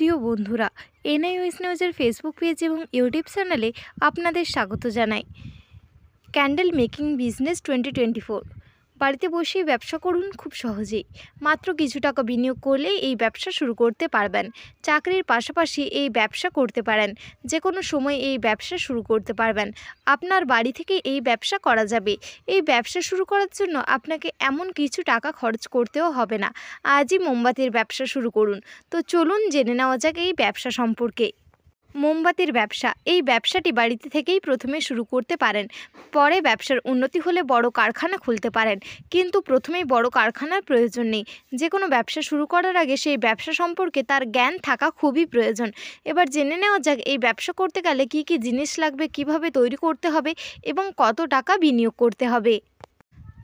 প্রিয় বন্ধুরা, এনআইওএস নিউজের ফেসবুক পেজ এবং ইউটিউব চ্যানেলে আপনাদের স্বাগত জানাই। ক্যান্ডেল মেকিং বিজনেস 2024 বাড়িতে বসেই ব্যবসা করুন খুব সহজেই। মাত্র কিছু টাকা বিনিয়োগ করলেই এই ব্যবসা শুরু করতে পারবেন। চাকরির পাশাপাশি এই ব্যবসা করতে পারেন। যে কোনো সময় এই ব্যবসা শুরু করতে পারবেন। আপনার বাড়ি থেকে এই ব্যবসা করা যাবে। এই ব্যবসা শুরু করার জন্য আপনাকে এমন কিছু টাকা খরচ করতেও হবে না। আজই মোমবাতির ব্যবসা শুরু করুন। তো চলুন জেনে নেওয়া যাক এই ব্যবসা সম্পর্কে। মোমবাতির ব্যবসা, এই ব্যবসাটি বাড়িতে থেকেই প্রথমে শুরু করতে পারেন। পরে ব্যবসার উন্নতি হলে বড় কারখানা খুলতে পারেন, কিন্তু প্রথমেই বড় কারখানার প্রয়োজন নেই। যে কোনো ব্যবসা শুরু করার আগে সেই ব্যবসা সম্পর্কে তার জ্ঞান থাকা খুবই প্রয়োজন। এবার জেনে নেওয়া যাক এই ব্যবসা করতে গেলে কী কী জিনিস লাগবে, কিভাবে তৈরি করতে হবে এবং কত টাকা বিনিয়োগ করতে হবে।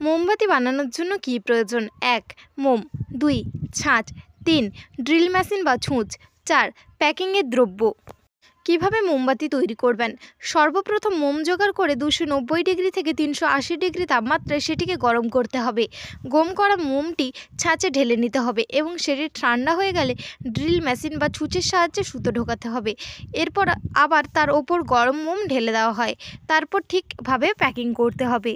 মোমবাতি বানানোর জন্য কী প্রয়োজন? 1. মোম। 2. ছাঁচ। 3. ড্রিল মেশিন বা ছুঁচ। 4. প্যাকিংয়ের দ্রব্য। কিভাবে মোমবাতি তৈরি করবেন? সর্বপ্রথম মোম জোগাড় করে 290 ডিগ্রি থেকে 380 ডিগ্রি তাপমাত্রায় সেটিকে গরম করতে হবে। গরম করা মোমটি ছাঁচে ঢেলে নিতে হবে এবং সেটি ঠান্ডা হয়ে গেলে ড্রিল মেশিন বা ছুঁচের সাহায্যে সুতো ঢোকাতে হবে। এরপর আবার তার ওপর গরম মোম ঢেলে দেওয়া হয়। তারপর ঠিকভাবে প্যাকিং করতে হবে।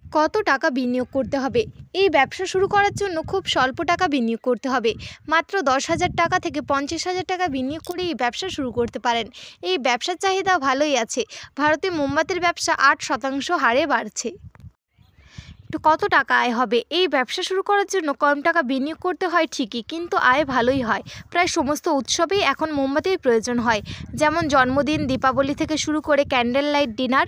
কত টাকা বিনিয়োগ করতে হবে? এই ব্যবসা শুরু করার জন্য খুব স্বল্প টাকা বিনিয়োগ করতে হবে। মাত্র 10,000 টাকা থেকে 50,000 টাকা বিনিয়োগ করে এই ব্যবসা শুরু করতে পারেন। এই ব্যবসার চাহিদা ভালোই আছে। ভারতে মোমবাতির ব্যবসা 8% হারে বাড়ছে। কত টাকা আয় হবে? এই ব্যবসা শুরু করার জন্য কম টাকা বিনিয়োগ করতে হয় ঠিকই, কিন্তু আয় ভালোই হয়। প্রায় সমস্ত উৎসবেই এখন মোমবাতির প্রয়োজন হয়, যেমন জন্মদিন, দীপাবলি থেকে শুরু করে ক্যান্ডেল লাইট ডিনার।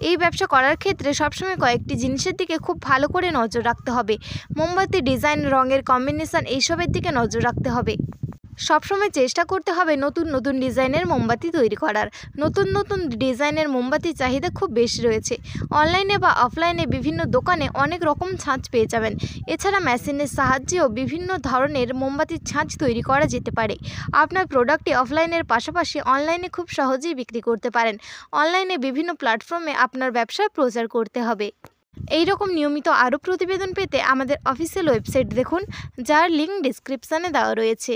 এই ব্যবসা করার ক্ষেত্রে সবসময় কয়েকটি জিনিসের দিকে খুব ভালো করে নজর রাখতে হবে। মোমবাতির ডিজাইন, রঙের কম্বিনেশন, এইসবের দিকে নজর রাখতে হবে। সবসময় চেষ্টা করতে হবে নতুন নতুন ডিজাইনের মোমবাতি তৈরি করার। নতুন নতুন ডিজাইনের মোমবাতির চাহিদা খুব বেশি রয়েছে। অনলাইনে বা অফলাইনে বিভিন্ন দোকানে অনেক রকম ছাঁচ পেয়ে যাবেন। এছাড়া মেশিনের সাহায্যেও বিভিন্ন ধরনের মোমবাতির ছাঁচ তৈরি করা যেতে পারে। আপনার প্রোডাক্টটি অফলাইনের পাশাপাশি অনলাইনে খুব সহজেই বিক্রি করতে পারেন। অনলাইনে বিভিন্ন প্ল্যাটফর্মে আপনার ব্যবসার প্রচার করতে হবে। এই রকম নিয়মিত আরও প্রতিবেদন পেতে আমাদের অফিসিয়াল ওয়েবসাইট দেখুন, যার লিঙ্ক ডিসক্রিপশানে দেওয়া রয়েছে।